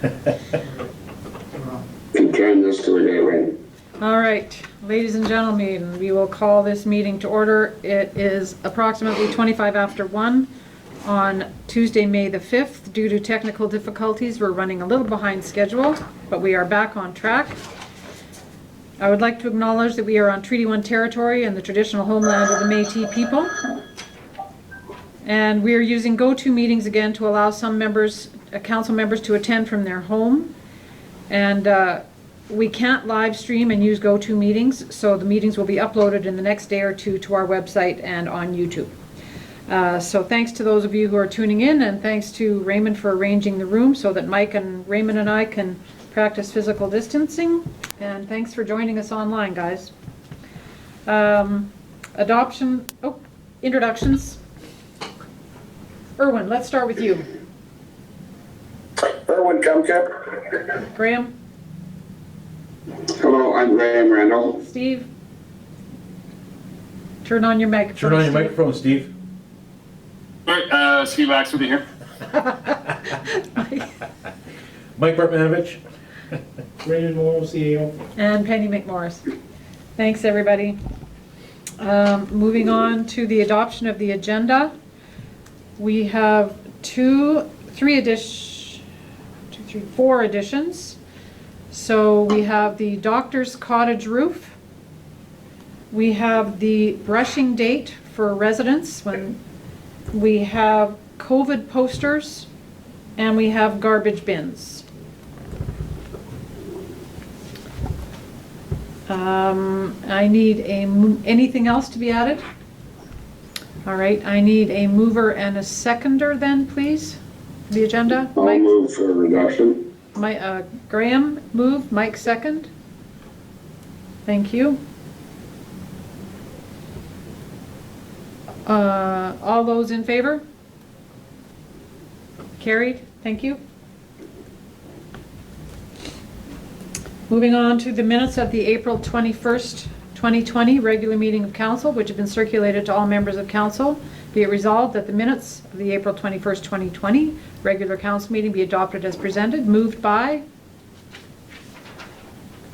And turn this to a day rain. All right, ladies and gentlemen, we will call this meeting to order. It is approximately 25 after 1 on Tuesday, May the 5th. Due to technical difficulties, we're running a little behind schedule, but we are back on track. I would like to acknowledge that we are on Treaty 1 territory and the traditional homeland of the Métis people. And we are using go-to meetings again to allow some members, council members, to attend from their home. And we can't live stream and use go-to meetings, so the meetings will be uploaded in the next day or two to our website and on YouTube. So thanks to those of you who are tuning in, and thanks to Raymond for arranging the room so that Mike and Raymond and I can practice physical distancing. And thanks for joining us online, guys. Introductions. Erwin, let's start with you. Erwin Kumkep. Graham. Hello, I'm Graham Randall. Steve. Turn on your microphone. Turn on your microphone, Steve. All right, Steve Axworthy here. Mike Bartmanovich. Raymond Moore, CEO. And Penny McMorris. Thanks, everybody. Moving on to the adoption of the agenda. We have four additions. So we have the doctor's cottage roof. We have the brushing date for residents. We have COVID posters, and we have garbage bins. I need anything else to be added? All right, I need a mover and a seconder then, please, for the agenda. I'll Mike, move for reduction. Graham move, Mike second. Thank you. All those in favor? Carried, thank you. Moving on to the minutes of the April 21st, 2020 regular meeting of council, which have been circulated to all members of council. Be it resolved that the minutes of the April 21st, 2020 regular council meeting be adopted as presented. Moved by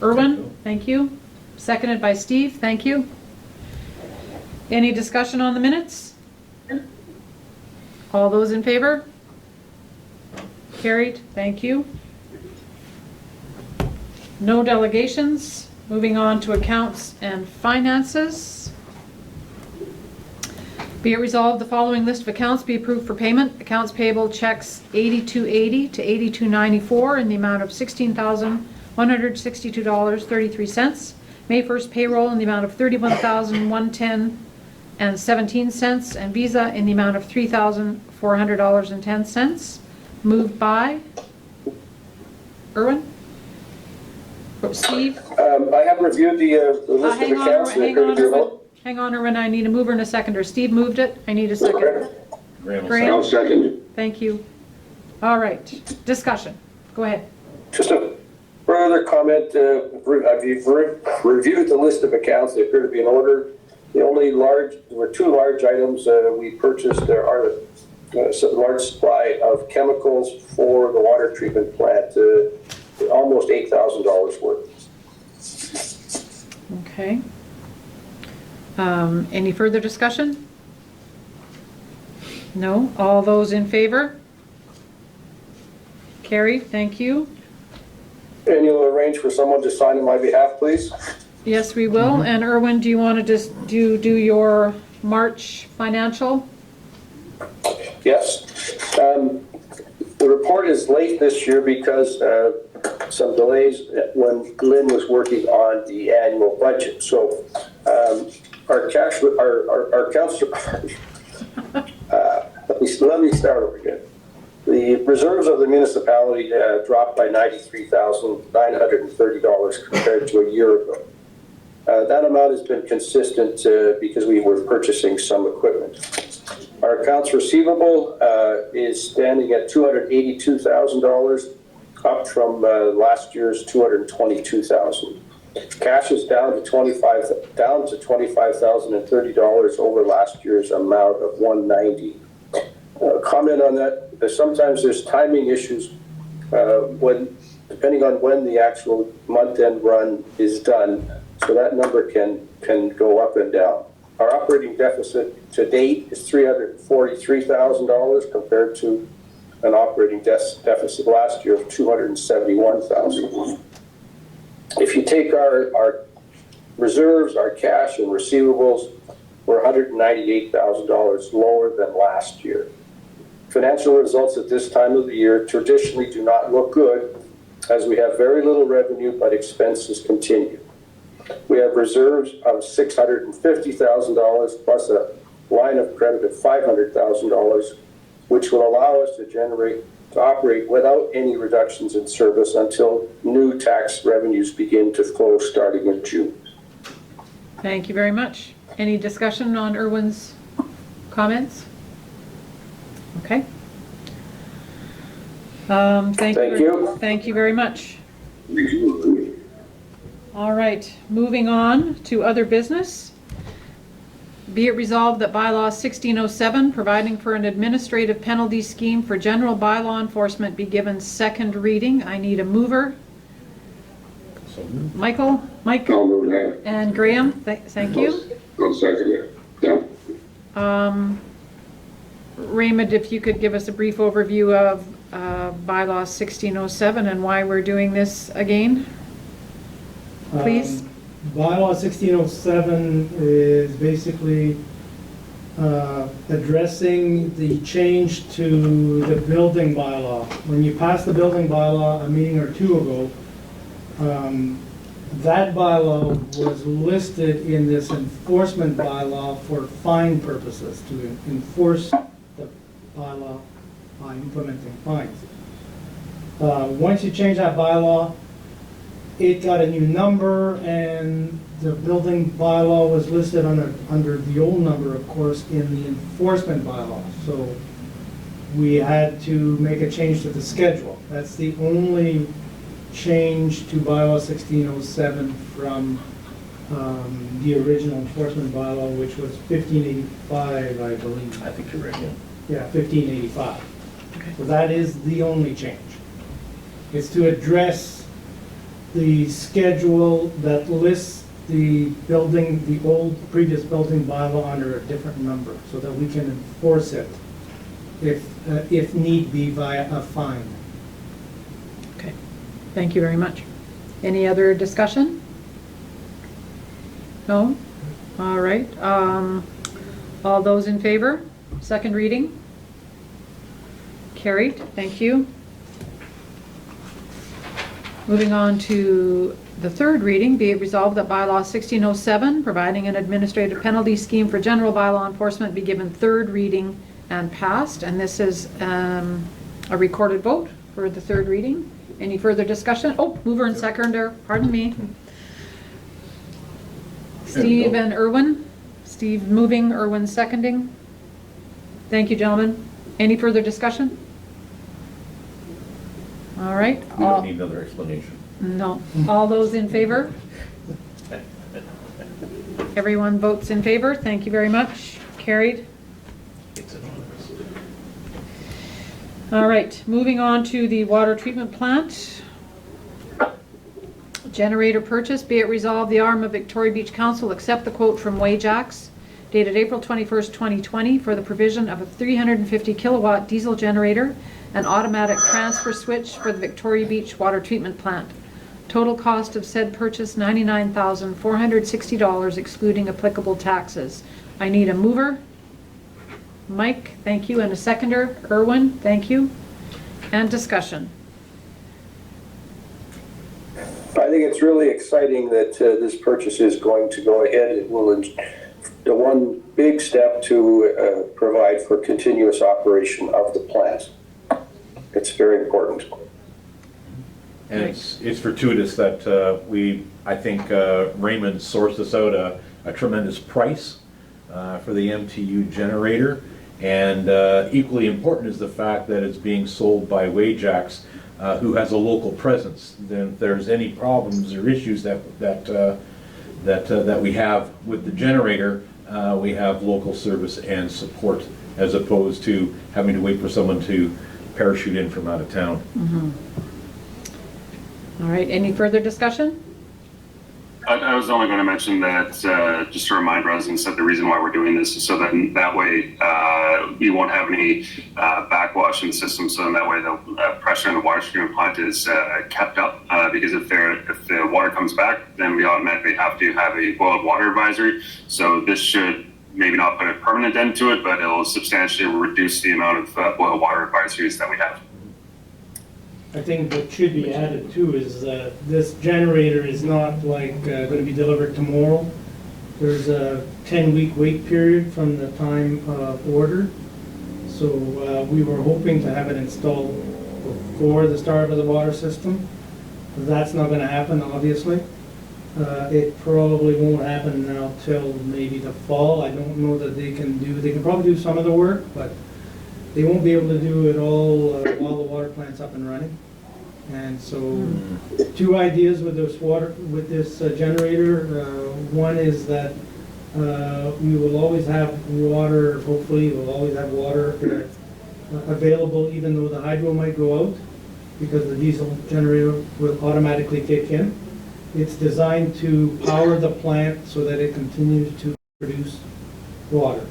Erwin, thank you. Seconded by Steve, thank you. Any discussion on the minutes? All those in favor? Carried, thank you. No delegations. Moving on to accounts and finances. Be it resolved, the following list of accounts be approved for payment. Accounts payable checks 8280 to 8294 in the amount of $16,162.33. May 1st payroll in the amount of $31,110.17, and Visa in the amount of $3,400.10. Moved by Erwin? Steve? I have reviewed the list of accounts. Hang on, Erwin, I need a mover and a seconder. Steve moved it, I need a second. Graham. I'll second it. Thank you. All right, discussion, go ahead. Just a further comment. I've reviewed the list of accounts. They appear to be in order. There were two large items we purchased. There are a large supply of chemicals for the water treatment plant, almost $8,000 worth. Okay. Any further discussion? No? All those in favor? Carried, thank you. And you'll arrange for someone to sign on my behalf, please? Yes, we will. And Erwin, do you want to just do your March financial? Yes. The report is late this year because some delays when Lynn was working on the annual budget. So our accounts, let me start over again. The reserves of the municipality dropped by $93,930 compared to a year ago. That amount has been consistent because we were purchasing some equipment. Our accounts receivable is standing at $282,000, up from last year's $222,000. Cash is down to $25,030 over last year's amount of $190,000. Comment on that. Sometimes there's timing issues depending on when the actual month-end run is done, so that number can go up and down. Our operating deficit to date is $343,000 compared to an operating deficit last year of $271,000. If you take our reserves, our cash and receivables, we're $198,000 lower than last year. Financial results at this time of the year traditionally do not look good, as we have very little revenue but expenses continue. We have reserves of $650,000 plus a line of credit of $500,000, which will allow us to operate without any reductions in service until new tax revenues begin to flow starting in June. Thank you very much. Any discussion on Irwin's comments? Okay. Thank you. Thank you very much. All right, moving on to other business. Be it resolved that bylaw 1607, providing for an administrative penalty scheme for general bylaw enforcement, be given second reading. I need a mover. So moved. Mike, I'll move that. and Graham, thank you. I'll second it. Yeah. Raymond, if you could give us a brief overview of bylaw 1607 and why we're doing this again, please. Bylaw 1607 is basically addressing the change to the building bylaw. When you passed the building bylaw a meeting or two ago, that bylaw was listed in this enforcement bylaw for fine purposes, to enforce the bylaw by implementing fines. Once you change that bylaw, it got a new number, and the building bylaw was listed under the old number, of course, in the enforcement bylaw. So we had to make a change to the schedule. That's the only change to bylaw 1607 from the original enforcement bylaw, which was 1585, I believe. I think you're right, yeah. Yeah, 1585. So that is the only change. It's to address the schedule that lists the building, the old previous building bylaw under a different number, so that we can enforce it if need be via a fine. Okay, thank you very much. Any other discussion? No? All right. All those in favor? Second reading? Carried, thank you. Moving on to the third reading, be it resolved that bylaw 1607, providing an administrative penalty scheme for general bylaw enforcement, be given third reading and passed. And this is a recorded vote for the third reading. Any further discussion? Oh, mover and seconder, pardon me. Steve and Irwin. Steve moving, Irwin seconding. Thank you, gentlemen. Any further discussion? All right. We don't need another explanation. No. All those in favor? Everyone votes in favor. Thank you very much. Carried. It's anonymous. All right, moving on to the water treatment plant. Generator purchase, be it resolved, the arm of Victoria Beach Council accept the quote from Wajax dated April 21st, 2020 for the provision of a 350 kilowatt diesel generator and automatic transfer switch for the Victoria Beach water treatment plant. Total cost of said purchase $99,460 excluding applicable taxes. I need a mover. Mike, thank you, and a seconder. Irwin, thank you. And discussion. I think it's really exciting that this purchase is going to go ahead. It will the one big step to provide for continuous operation of the plant. It's very important. And it's fortuitous that I think Raymond sourced us out a tremendous price for the MTU generator. And equally important is the fact that it's being sold by Wajax, who has a local presence. Then if there's any problems or issues that we have with the generator, we have local service and support, as opposed to having to wait for someone to parachute in from out of town. All right, any further discussion? I was only going to mention that just to remind residents that the reason why we're doing this is so that way we won't have any backwash in the system. So that way the pressure in the water treatment plant is kept up because if the water comes back, then we automatically have to have a boiled water advisory. So this should maybe not put a permanent end to it, but it'll substantially reduce the amount of boiled water advisories that we have. I think what should be added too is this generator is not like going to be delivered tomorrow. There's a 10-week wait period from the time of order. So we were hoping to have it installed before the start of the water system. That's not going to happen, obviously. It probably won't happen now till maybe the fall. I don't know that they can probably do some of the work, but they won't be able to do it all while the water plant's up and running. And so, two ideas with this generator. One is that we will always have water. Hopefully, we'll always have water available, even though the hydro might go out, because the diesel generator will automatically kick in. It's designed to power the plant so that it continues to produce water.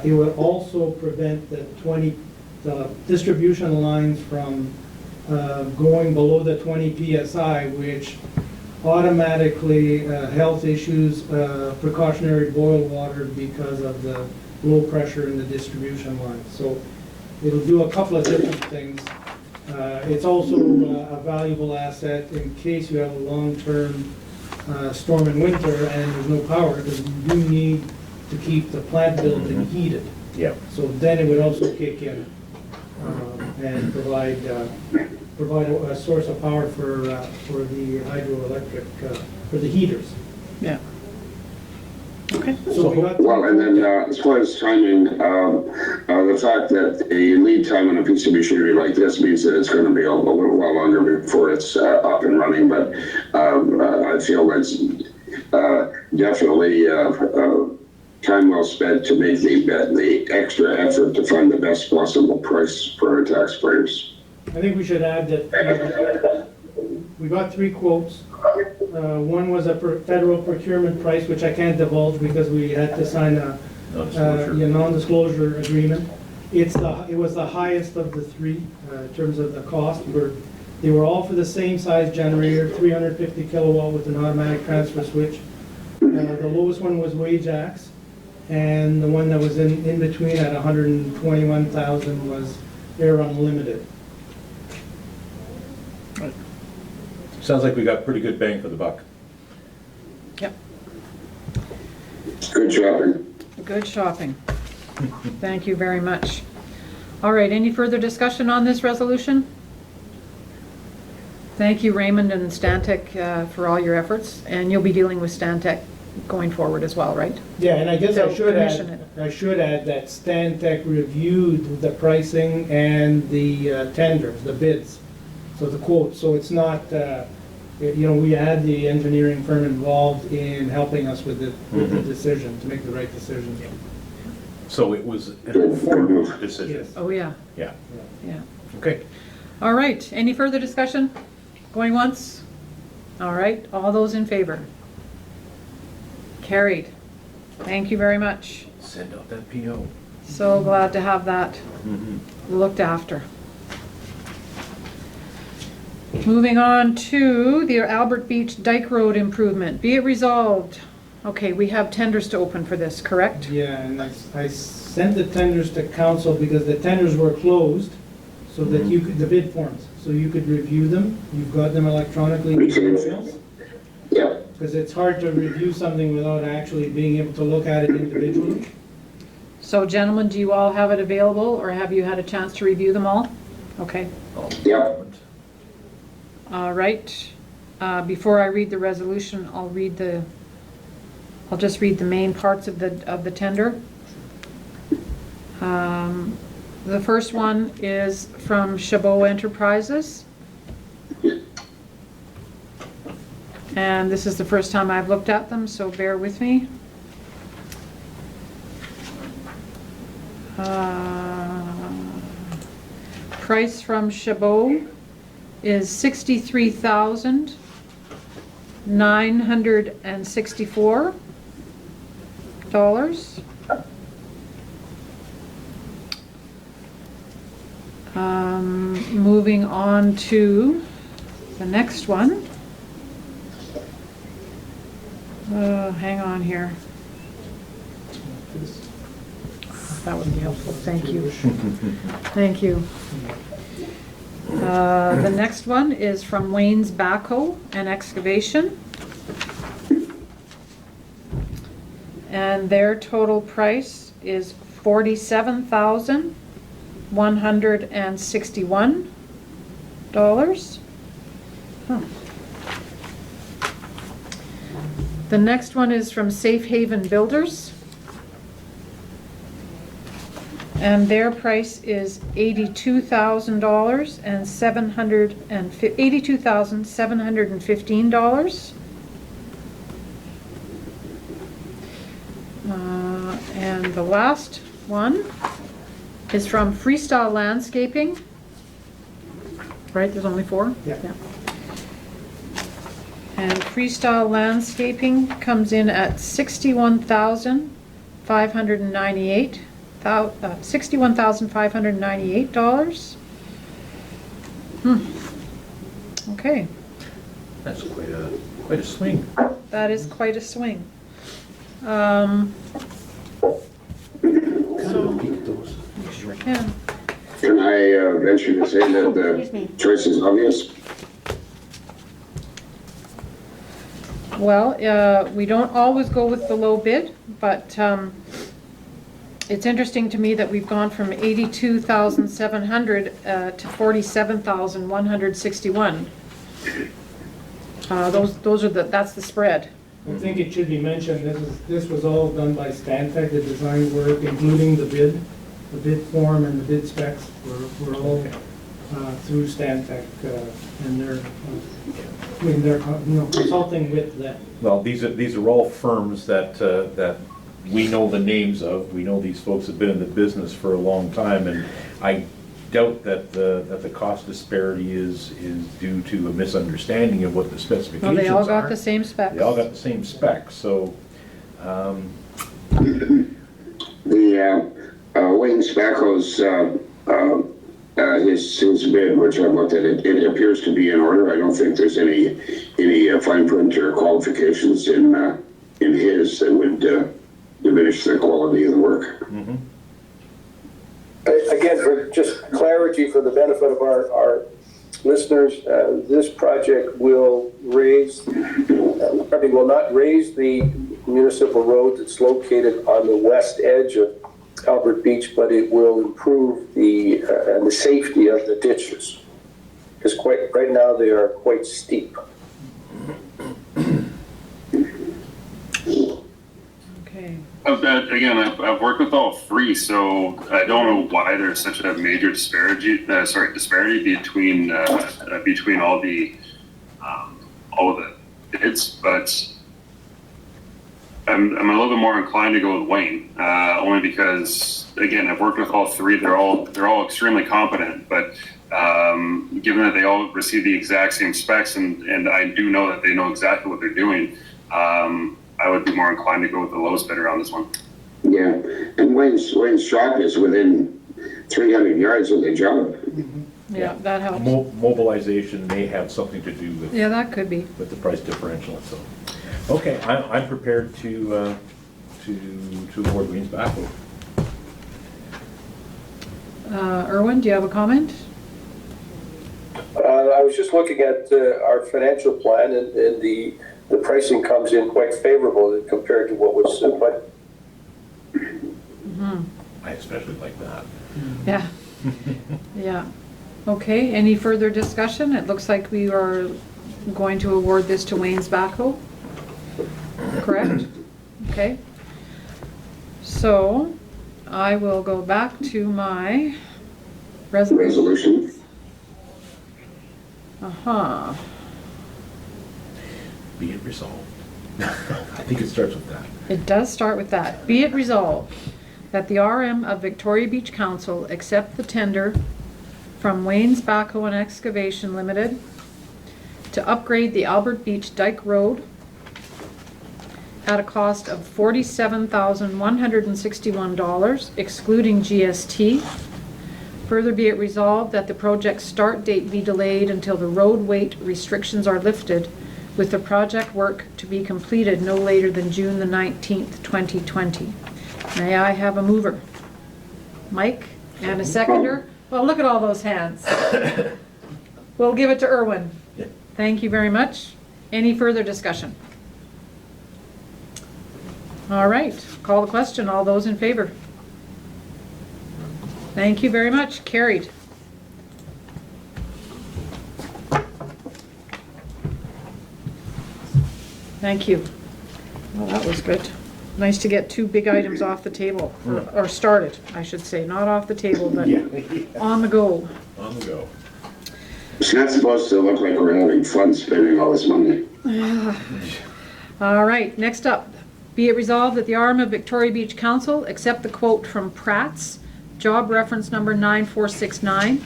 It will also prevent the distribution lines from going below the 20 psi, which automatically health issues, precautionary boil water because of the low pressure in the distribution line. So it'll do a couple of different things. It's also a valuable asset in case you have a long-term storm in winter and there's no power, because you do need to keep the plant building heated. Yeah. So then it would also kick in and provide a source of power for the hydroelectric, for the heaters. Yeah. Okay. So we got. Well, and then as far as timing, the fact that the lead time on a piece of machinery like this means that it's going to be a little while longer before it's up and running, but I feel that's definitely time well spent to make the extra effort to find the best possible price for our taxpayers. I think we should add that we got 3 quotes. One was a federal procurement price, which I can't divulge because we had to sign a non-disclosure agreement. It was the highest of the 3 in terms of the cost. They were all for the same size generator, 350 kilowatt with an automatic transfer switch. The lowest one was Wajax, and the one that was in between at 121,000 was Air Unlimited. Sounds like we got pretty good bang for the buck. Yep. Good shopping. Good shopping. Thank you very much. All right, any further discussion on this resolution? Thank you, Raymond and Stantec, for all your efforts, and you'll be dealing with Stantec going forward as well, right? Yeah, and I guess So I should commission add that Stantec reviewed the pricing and the tenders, the bids, so the quotes. So it's not, we had the engineering firm involved in helping us with the decision, to make the right decision. So it was an informed decision. Yes. Oh, yeah, Yeah. yeah. Okay. All right, any further discussion? Going once? All right, all those in favor? Carried. Thank you very much. Send out that PO. So glad to have that looked after. Moving on to the Albert Beach Dike Road improvement. Be it resolved. Okay, we have tenders to open for this, correct? Yeah, and I sent the tenders to council because the tenders were closed, so that you could, the bid forms, so you could review them. You've got them electronically in your emails. Yeah. Because it's hard to review something without actually being able to look at it individually. So gentlemen, do you all have it available, or have you had a chance to review them all? Okay. Yeah. All right. Before I read the resolution, I'll just read the main parts of the tender. The first one is from Chabot Enterprises. And this is the first time I've looked at them, so bear with me. price from Chabot is $63,964. Moving on to the next one. Hang on here. That would be helpful, thank you. Thank you. The next one is from Wayne's Backhoe and Excavation. And their total price is $47,161. The next one is from Safe Haven Builders. And their price is $82,000 and $82,715. And the last one is from Freestyle Landscaping. Right, there's only 4? Yeah. And Freestyle Landscaping comes in at $61,598. $61,598. Okay, That's quite a swing. that is quite a swing. You sure can. Can I venture to say that the choice is obvious? Well, we don't always go with the low bid, but it's interesting to me that we've gone from 82,700 to 47,161. Those are that's the spread. I think it should be mentioned, this was all done by Stantec, the design work, including the bid form and the bid specs were all through Stantec, and they're consulting with them. Well, these are all firms that we know the names of. We know these folks have been in the business for a long time, and I doubt that the cost disparity is due to a misunderstanding of what the specifications are. Well, they all got the same specs. They all got the same specs, so. The Wayne's Backhoe's his bid, which I looked at, it appears to be in order. I don't think there's any fine print or qualifications in his that would diminish the quality of the work. Mm-hmm. Again, for just clarity for the benefit of our listeners, this project will not raise the municipal road that's located on the west edge of Albert Beach, but it will improve the safety of the ditches, because right now they are quite steep. Okay. Again, I've worked with all 3, so I don't know why there's such a major disparity between all of the bids, but I'm a little bit more inclined to go with Wayne, only because, again, I've worked with all 3. They're all extremely competent, but given that they all receive the exact same specs, and I do know that they know exactly what they're doing, I would be more inclined to go with the lowest bidder on this one. Yeah, and Wayne's shop is within 300 yards of the job. Mm-hmm. Yeah, that helps. Mobilization may have something to do with Yeah, that could be. the price differential, so. Okay, I'm prepared to award Wayne's Backhoe. Erwin, do you have a comment? I was just looking at our financial plan, and the pricing comes in quite favorable compared to what was planned. I especially like that. Yeah. Yeah. Okay, any further discussion? It looks like we are going to award this to Wayne's Backhoe. Correct? Okay. So I will go back to my resolution. Be it resolved. I think it starts with that. It does start with that. Be it resolved that the RM of Victoria Beach Council accept the tender from Wayne's Backhoe and Excavation Limited to upgrade the Albert Beach Dyke Road at a cost of $47,161, excluding GST. Further be it resolved that the project's start date be delayed until the road weight restrictions are lifted, with the project work to be completed no later than June the 19th, 2020. May I have a mover? Mike, and a seconder? Well, look at all those hands. We'll give it to Erwin. Yeah. Thank you very much. Any further discussion? All right, call the question. All those in favor? Thank you very much. Carried. Thank you. Well, that was good. Nice to get two big items off the table, or started, I should say. Not off the table, but on the go. On the go. It's not supposed to look like we're having fun spending all this money. All right, next up. Be it resolved that the arm of Victoria Beach Council accept the quote from Pratt's, job reference number 9469,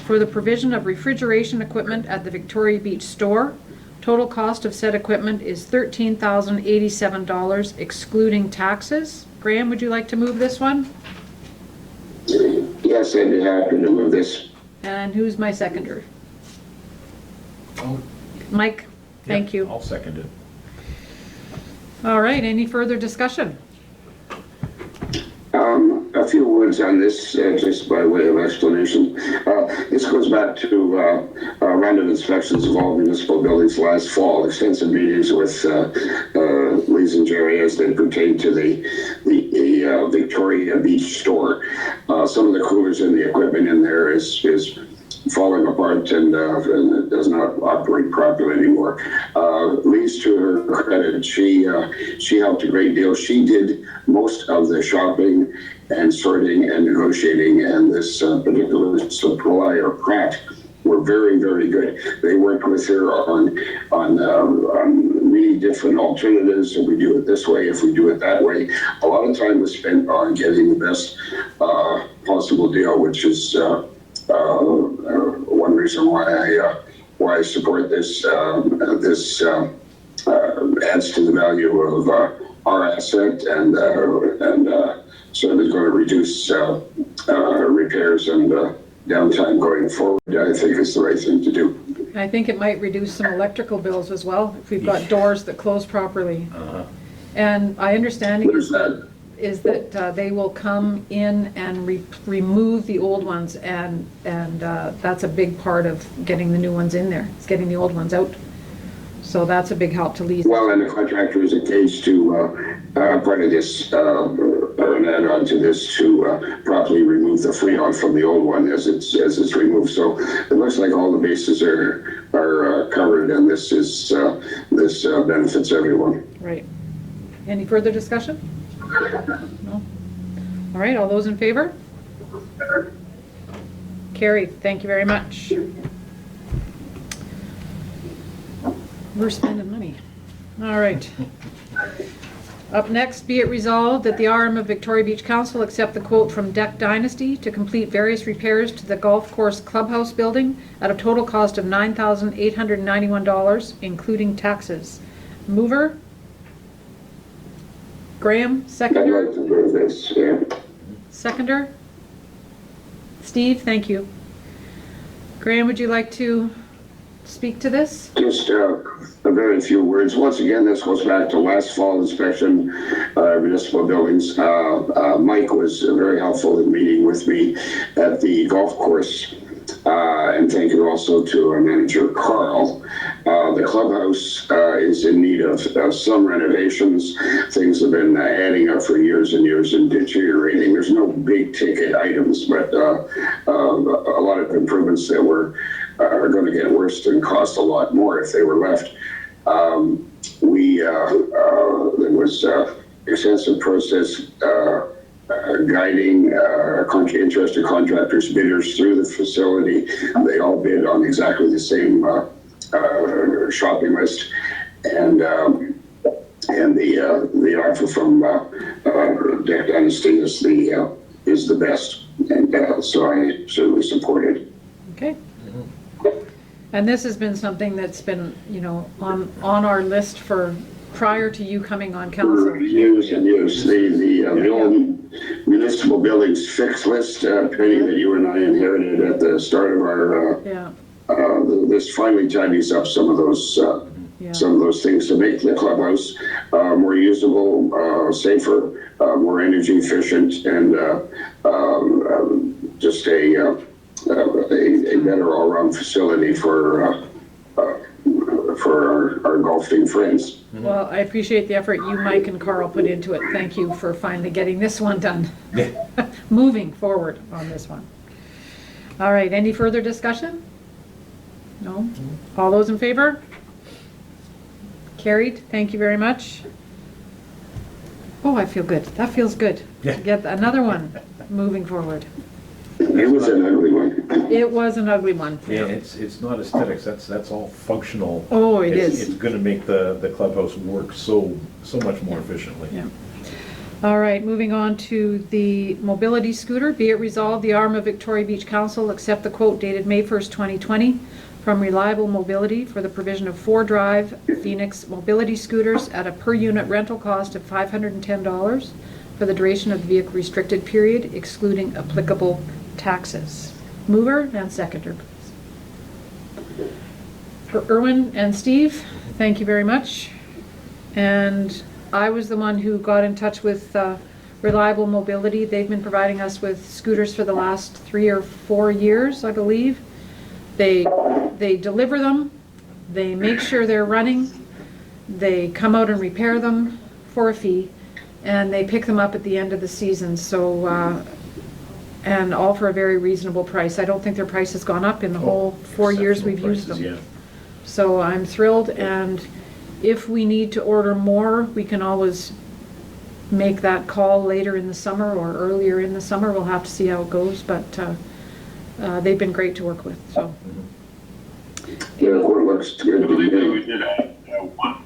for the provision of refrigeration equipment at the Victoria Beach store. Total cost of said equipment is $13,087, excluding taxes. Graham, would you like to move this one? Yes, I'd be happy to move this. And who's my seconder? Mike, thank you. I'll second it. All right, any further discussion? A few words on this, just by way of explanation. This goes back to a round of inspections of all municipal buildings last fall, extensive meetings with Liz and Jerry as they pertain to the Victoria Beach store. Some of the coolers and the equipment in there is falling apart and it does not operate properly anymore. Liz, to her credit, she helped a great deal. She did most of the shopping and sorting and negotiating, and this particular supplier, Pratt, were very, very good. They worked with her on many different alternatives. If we do it this way, if we do it that way. A lot of time was spent on getting the best possible deal, which is one reason why I support this. This adds to the value of our asset and certainly going to reduce repairs and downtime going forward. I think it's the right thing to do. I think it might reduce some electrical bills as well, if we've got doors that close properly. And my understanding is that they will come in and remove the old ones, and that's a big part of getting the new ones in there. It's getting the old ones out. So that's a big help to Lisa. Well, and the contractor is engaged to part of this, or an add-on to this, to properly remove the freon from the old one as it's removed. So it looks like all the bases are covered, and this benefits everyone. Right. Any further discussion? No. All right, all those in favor? Carried. Thank you very much. We're spending money. All right. Up next, be it resolved that the RM of Victoria Beach Council accept the quote from Deck Dynasty to complete various repairs to the golf course clubhouse building at a total cost of $9,891, including taxes. Mover? Graham, seconder? I'd like to move this, yeah. Seconder? Steve, thank you. Graham, would you like to speak to this? Just a very few words. Once again, this goes back to last fall inspection of municipal buildings. Mike was very helpful in meeting with me at the golf course. And thank you also to our manager, Carl. The clubhouse is in need of some renovations. Things have been adding up for years and years and deteriorating. There's no big ticket items, but a lot of improvements that are going to get worse and cost a lot more if they were left. There was extensive process guiding interested contractors, bidders through the facility. They all bid on exactly the same shopping list, and the offer from Deck Dynasty is the best, and so I certainly support it. Okay. And this has been something that's been, you know, on our list for prior to you coming on council. Use and use the old municipal buildings fixed list, Penny, that you and I inherited at the start of our, Yeah, this finally tidies up some of those, yeah. some of those things to make the clubhouse more usable, safer, more energy efficient, and just a better all-around facility for our golfing friends. Well, I appreciate the effort you, Mike, and Carl put into it. Thank you for finally getting this one done. Moving forward on this one. All right, any further discussion? No? All those in favor? Carried, thank you very much. Oh, I feel good. That feels good. Yeah. Get another one moving forward. It was an ugly one. It was an ugly one. Yeah, it's not aesthetics, that's all functional. Oh, it It's is. gonna make the clubhouse work so much more efficiently. Yeah. All right, moving on to the mobility scooter. Be it resolved, the Arm of Victoria Beach Council accept the quote dated May 1st, 2020 from Reliable Mobility for the provision of 4-drive Phoenix mobility scooters at a per unit rental cost of $510 for the duration of the vehicle restricted period, excluding applicable taxes. Mover and seconder, please. For Erwin and Steve, thank you very much. And I was the one who got in touch with Reliable Mobility. They've been providing us with scooters for the last 3 or 4 years, I believe. They deliver them, they make sure they're running, they come out and repair them for a fee, and they pick them up at the end of the season. So, and all for a very reasonable price. I don't think their price has gone up in the whole 4 years we've used them. Yeah. So I'm thrilled, and if we need to order more, we can always make that call later in the summer or earlier in the summer. We'll have to see how it goes, but they've been great to work with, so. Yeah, it looks good. I believe that we did add one.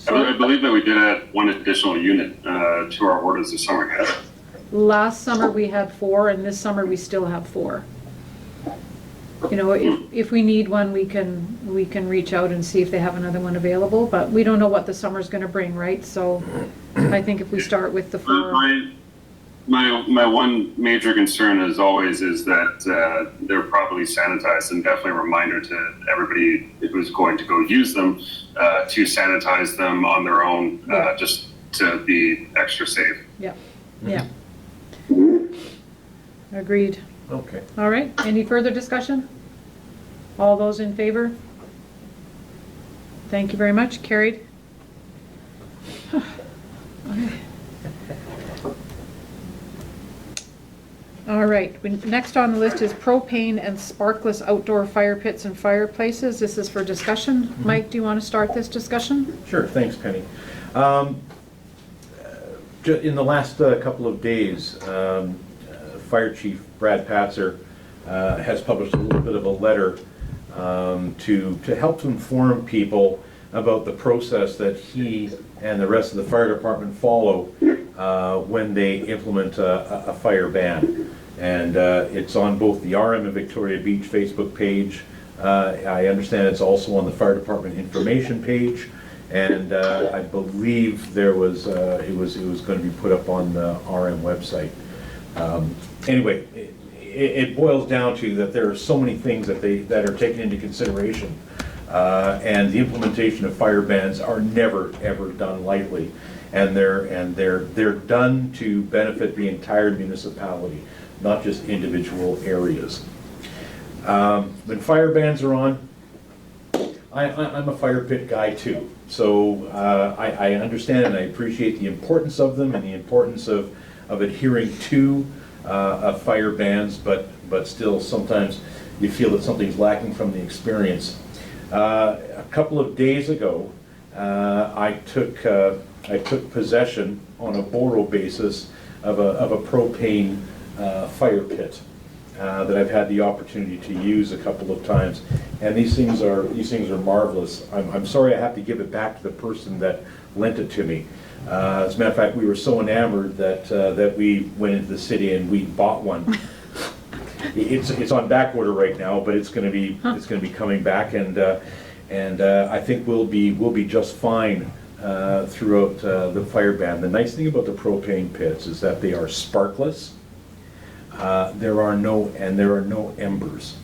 I believe that we did add one additional unit to our orders this summer. Yeah? Last summer we had 4, and this summer we still have 4. You know, if we need one, we can reach out and see if they have another one available, but we don't know what the summer's gonna bring, right? So I think if we start with the 4. My one major concern as always is that they're properly sanitized, and definitely a reminder to everybody who's going to go use them to sanitize them on their own, Yeah. just to be extra safe. Yeah, yeah. Agreed. Okay. All right, any further discussion? All those in favor? Thank you very much, carried. Okay. All right, next on the list is propane and sparkless outdoor fire pits and fireplaces. This is for discussion. Mike, do you want to start this discussion? Sure, thanks, Penny. In the last couple of days, Fire Chief Brad Patzer has published a little bit of a letter to help to inform people about the process that he and the rest of the fire department follow when they implement a fire ban. And it's on both the RM in Victoria Beach Facebook page. I understand it's also on the fire department information page. And I believe it was going to be put up on the RM website. Anyway, it boils down to that there are so many things that are taken into consideration, and the implementation of fire bans are never ever done lightly, and they're done to benefit the entire municipality, not just individual areas. When fire bans are on, I'm a fire pit guy too. So I understand and I appreciate the importance of them and the importance of adhering to fire bans, but still sometimes you feel that something's lacking from the experience. A couple of days ago, I took possession on a borrow basis of a propane fire pit that I've had the opportunity to use a couple of times, and these things are marvelous. I'm sorry I have to give it back to the person that lent it to me. As a matter of fact, we were so enamored that we went into the city and we bought one. it's on back order right now, but it's going to be coming back, and I think we'll be just fine throughout the fire ban. The nice thing about the propane pits is that they are sparkless. There are no embers,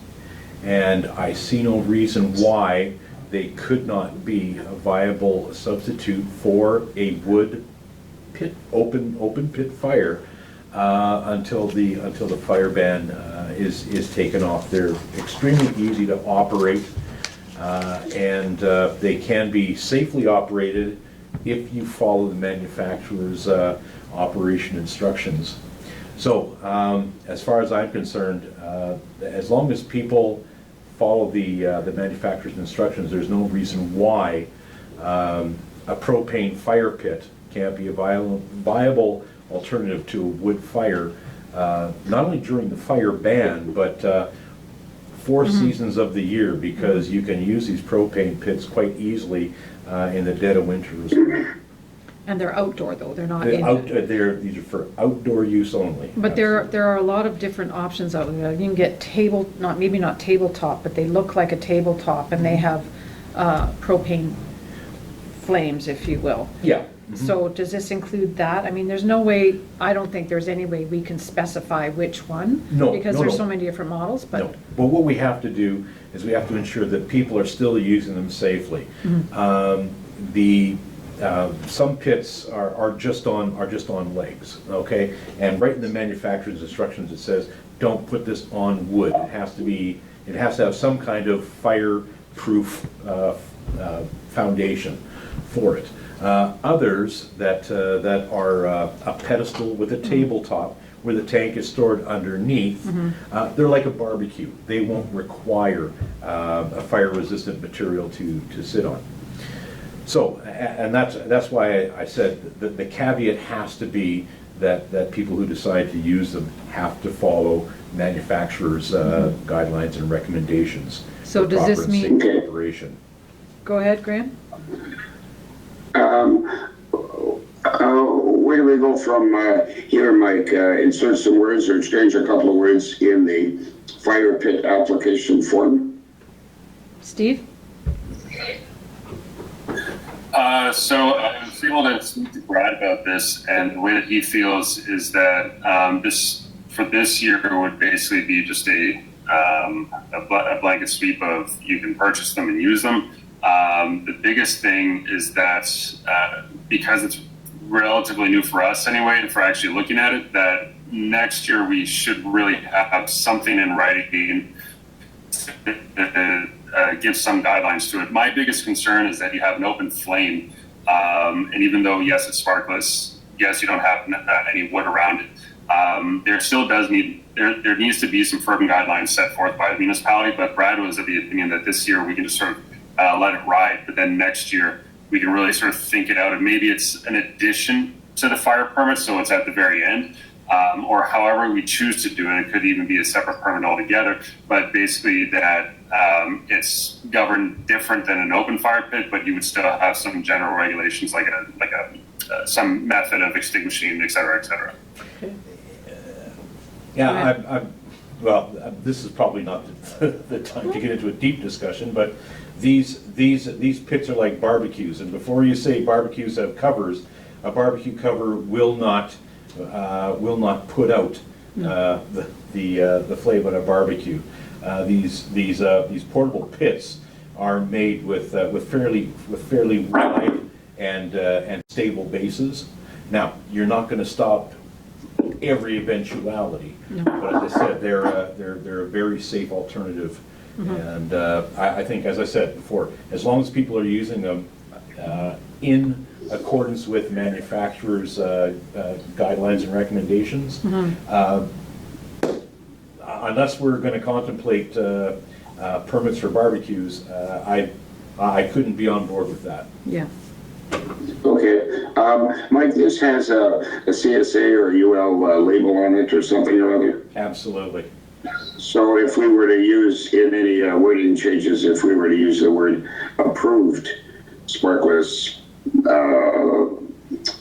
and I see no reason why they could not be a viable substitute for a wood pit, open pit fire until the fire ban is taken off. They're extremely easy to operate, and they can be safely operated if you follow the manufacturer's operation instructions. So, as far as I'm concerned, as long as people follow the manufacturer's instructions, there's no reason why a propane fire pit can't be a viable alternative to a wood fire, not only during the fire ban, but 4 seasons of the year, because you can use these propane pits quite easily in the dead of winter as well. And they're outdoor though, they're not These in. are for outdoor use only. But there are a lot of different options out there. You can get maybe not tabletop, but they look like a tabletop, and they have propane flames, if you will. Yeah. So does this include that? I mean, there's no way, I don't think there's any way we can specify which one. No, Because no, there's no. so many different models, but. No, but what we have to do is we have to ensure that people are still using them safely. Some pits are just on legs, okay? And right in the manufacturer's instructions it says, don't put this on wood. It has to have some kind of fire-proof foundation for it. Others that are a pedestal with a tabletop where the tank is stored underneath, they're like a barbecue. They won't require a fire-resistant material to sit on. So, and that's why I said that the caveat has to be that people who decide to use them have to follow manufacturers' guidelines and recommendations. So for does this proper and mean- safe operation. Go ahead, Graham. Where do we go from here, Mike? Insert some words or exchange a couple of words in the fire pit application form? Steve? So I was able to speak to Brad about this, and the way that he feels is that for this year would basically be just a blanket sweep of you can purchase them and use them. The biggest thing is that because it's relatively new for us anyway, and for actually looking at it, that next year we should really have something in writing give some guidelines to it. My biggest concern is that you have an open flame, and even though, yes, it's sparkless, yes, you don't have any wood around it, there still does there needs to be some firm guidelines set forth by the municipality, but Brad was of the opinion that this year we can just sort of let it ride, but then next year we can really sort of think it out, and maybe it's an addition to the fire permit, so it's at the very end, or however we choose to do it. It could even be a separate permit altogether, but basically that it's governed different than an open fire pit, but you would still have some general regulations like some method of extinguishing, et cetera, et cetera. Yeah, well, this is probably not the time to get into a deep discussion, but these pits are like barbecues, and before you say barbecues have covers, a barbecue cover will not put out the flame on a barbecue. These portable pits are made with fairly wide and stable bases. Now, you're not going to stop every eventuality, but as I said, they're a very safe alternative. And I think, as I said before, as long as people are using them in accordance with manufacturers' guidelines and recommendations, unless we're going to contemplate permits for barbecues, I couldn't be on board with that. Yeah. Okay. Mike, this has a CSA or UL label on it or something or other? Absolutely. So if we were to use, in any wording changes, if we were to use the word approved, sparkless,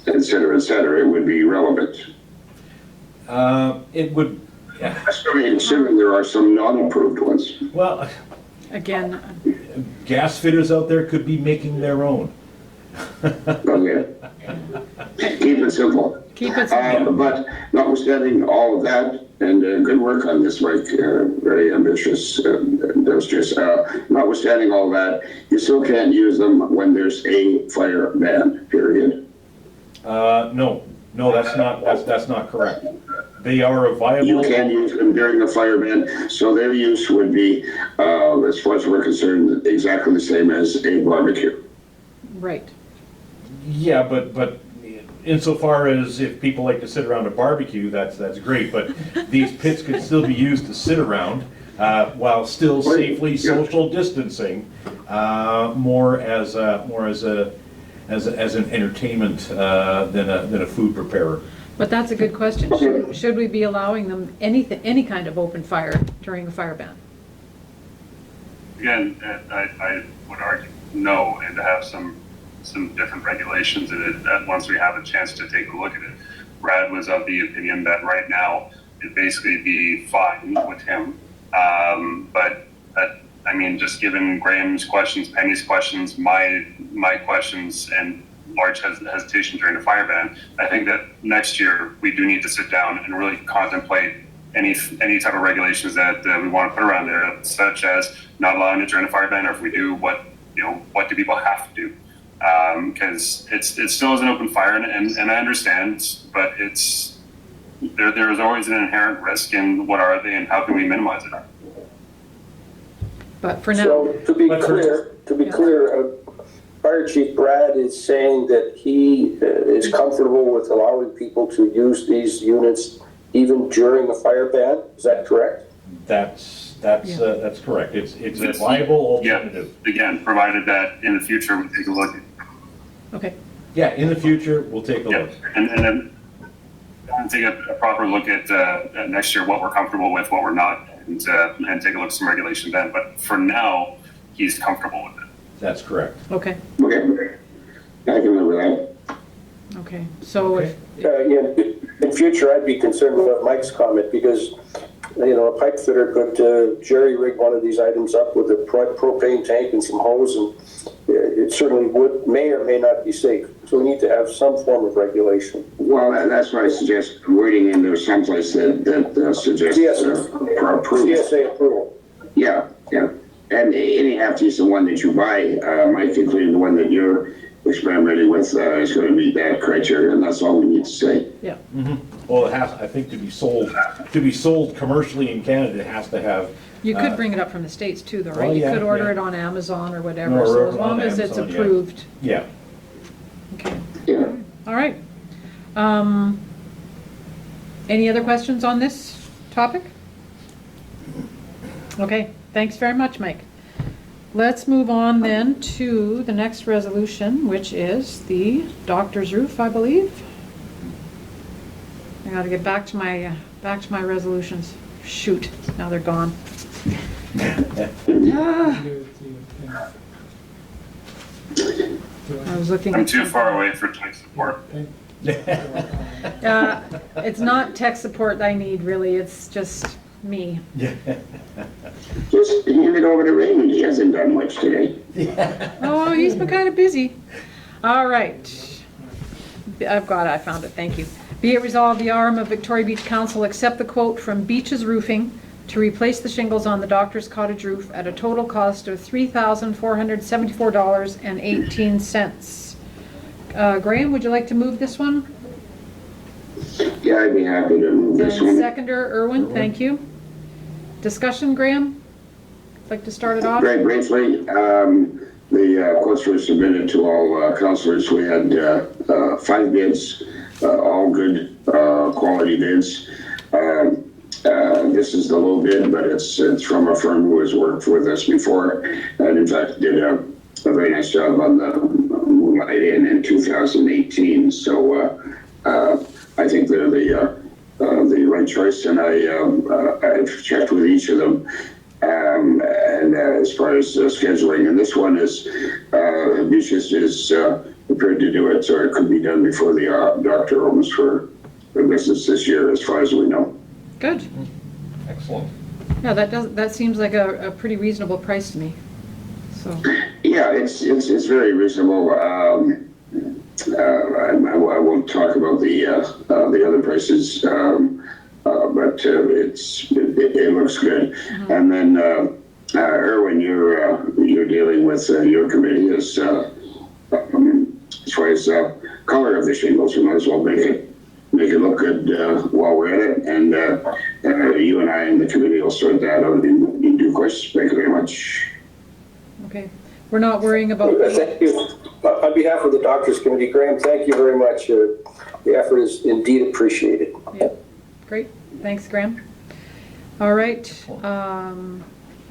et cetera, it would be relevant. It would Assuming there are some non-approved ones. Well, Again, gas fitters out there could be making their own. Okay. Keep it simple. keep it simple. But notwithstanding all of that, and good work on this, Mike, very ambitious, industrious. Notwithstanding all that, you still can't use them when there's a fire ban, period. No, that's not correct. They are a viable. You can use them during a fire ban, so their use would be, as far as we're concerned, exactly the same as a barbecue. Right. Yeah, but insofar as if people like to sit around a barbecue, that's great, but these pits could still be used to sit around while still safely social distancing, more as an entertainment than a food preparer. But that's a good question. Should we be allowing them any kind of open fire during a fire ban? Again, I would argue no, and to have some different regulations in it once we have a chance to take a look at it. Brad was of the opinion that right now it'd basically be fine with him. But I mean, just given Graham's questions, Penny's questions, my questions, and large hesitation during the fire ban, I think that next year we do need to sit down and really contemplate any type of regulations that we want to put around there, such as not allowing it during the fire ban, or if we do, what do people have to do? Because it still is an open fire, and I understand, but there is always an inherent risk in what are they and how can we minimize it. But for now, So to be clear, Fire Chief Brad is saying that he is comfortable with allowing people to use these units even during a fire ban. Is that correct? That's correct. It's a viable alternative. Yeah, again, provided that in the future we take a look. okay. Yeah, in the future we'll take a Yeah, look. and then take a proper look at next year what we're comfortable with, what we're not, and take a look at some regulation then. But for now, he's comfortable with it. That's correct. Okay. Okay. I can live with that. Okay. So Okay. In future, I'd be concerned with Mike's comment because, a pipe fitter could jerry rig one of these items up with a propane tank and some hose, and it certainly may or may not be safe. So we need to have some form of regulation. Well, that's why I suggest wording in there someplace that suggests approval. CSA approval. Yeah. And any half decent one that you buy, Mike, including the one that you're experimenting with, is going to meet that criteria, and that's all we need to say. yeah. Well, it has, I think, to be sold commercially in Canada, it has to have. You could bring it up from the States too, though, right? well, You yeah, could order yeah. it on Amazon or whatever, Or so as on long as it's Amazon, yeah. approved. Yeah. Okay. Yeah. All right. Any other questions on this topic? Okay, thanks very much, Mike. Let's move on then to the next resolution, which is the doctor's roof, I believe. I gotta get back to my resolutions. Shoot, now they're gone. Ah, I was looking I'm at. too far away for tech support. It's not tech support I need, really, it's just me. Just hand it over to Raymond. He hasn't done much today. Oh, he's been kind of busy. All right. I found it, thank you. Be it resolved, the RM of Victoria Beach Council accept the quote from Beaches Roofing to replace the shingles on the Doctor's Cottage roof at a total cost of $3,474.18. Graham, would you like to move this one? Yeah, I'd be happy to move this And one. seconder, Irwin, thank you. Discussion, Graham? Like to start it off? Very briefly, the quotes were submitted to all councilors. We had 5 bids, all good quality bids. This is the low bid, but it's from a firm who has worked with us before, and in fact did a very nice job on the Moonlight Inn in 2018. So I think they're the right choice, and I've checked with each of them. And as far as scheduling, and this one is Beaches is prepared to do it, so it could be done before the doctor opens for business this year, as far as we know. Good. Excellent. Yeah, that seems like a pretty reasonable price to me, so. Yeah, it's very reasonable. I won't talk about the other prices, but it looks good. And then Erwin, you're dealing with your committee as far as color of the shingles. We might as well make it look good while we're at it. And you and I and the committee will sort that out in due course. Thank you very much. Okay, we're not worrying about. Thank you. On behalf of the Doctors Committee, Graham, thank you very much. The effort is indeed appreciated. Yeah, great. Thanks, Graham. All right.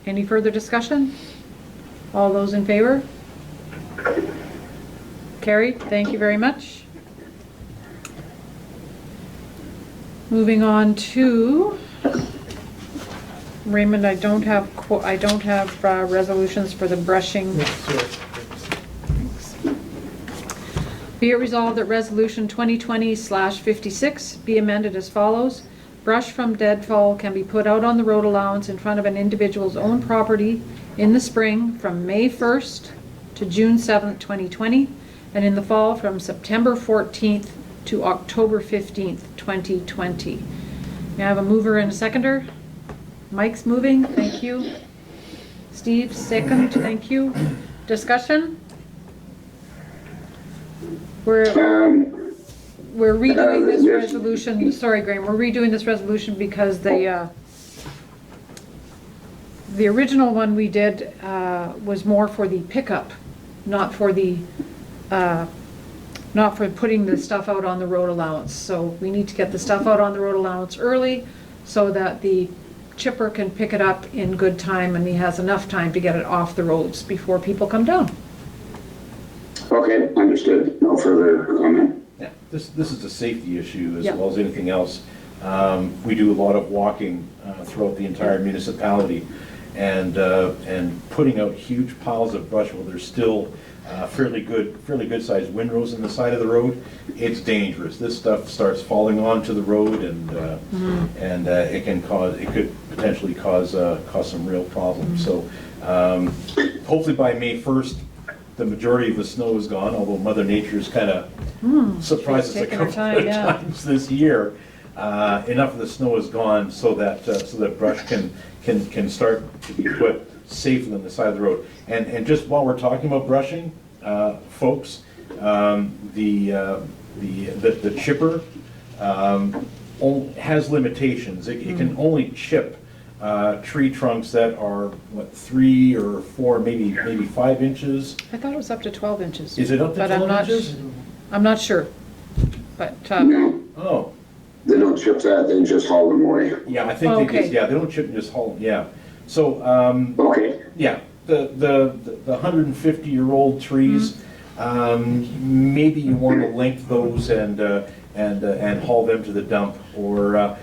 Any further discussion? All those in favor? Carried. Thank you very much. Moving on to Raymond. I don't have resolutions for the brushing. Be it resolved that Resolution 2020/56 be amended as follows. Brush from deadfall can be put out on the road allowance in front of an individual's own property in the spring from May 1st to June 7th, 2020, and in the fall from September 14th to October 15th, 2020. May I have a mover and a seconder? Mike's moving, thank you. Steve, second, thank you. Discussion? We're redoing this yes. resolution, sorry Graham, we're redoing this resolution because the original one we did was more for the pickup, not for putting the stuff out on the road allowance. So we need to get the stuff out on the road allowance early so that the chipper can pick it up in good time and he has enough time to get it off the roads before people come down. Okay, understood. No further comment. Yeah, this is a safety issue as Yep. well as anything else. We do a lot of walking throughout the entire municipality, and putting out huge piles of brush while there's still fairly good sized windrows in the side of the road. It's dangerous. This stuff starts falling onto the road, and it could potentially cause some real problems. So hopefully by May 1st. The majority of the snow is gone, although Mother Nature's kind of surprised us a taking her couple time, of yeah. times this year. Enough of the snow is gone so that brush can start to be put safely on the side of the road. And just while we're talking about brushing, folks, the chipper has limitations. It can only chip tree trunks that are, 3 or 4, maybe 5 inches. I thought it was up to 12 inches. Is it up to But 12 inches? I'm not sure, but, No, Oh, they don't chip that, they just haul them away. yeah, I think they Okay. just, they don't chip and just haul, yeah. So, Okay, yeah, the 150-year-old trees, maybe you want to link those and haul them to the dump, or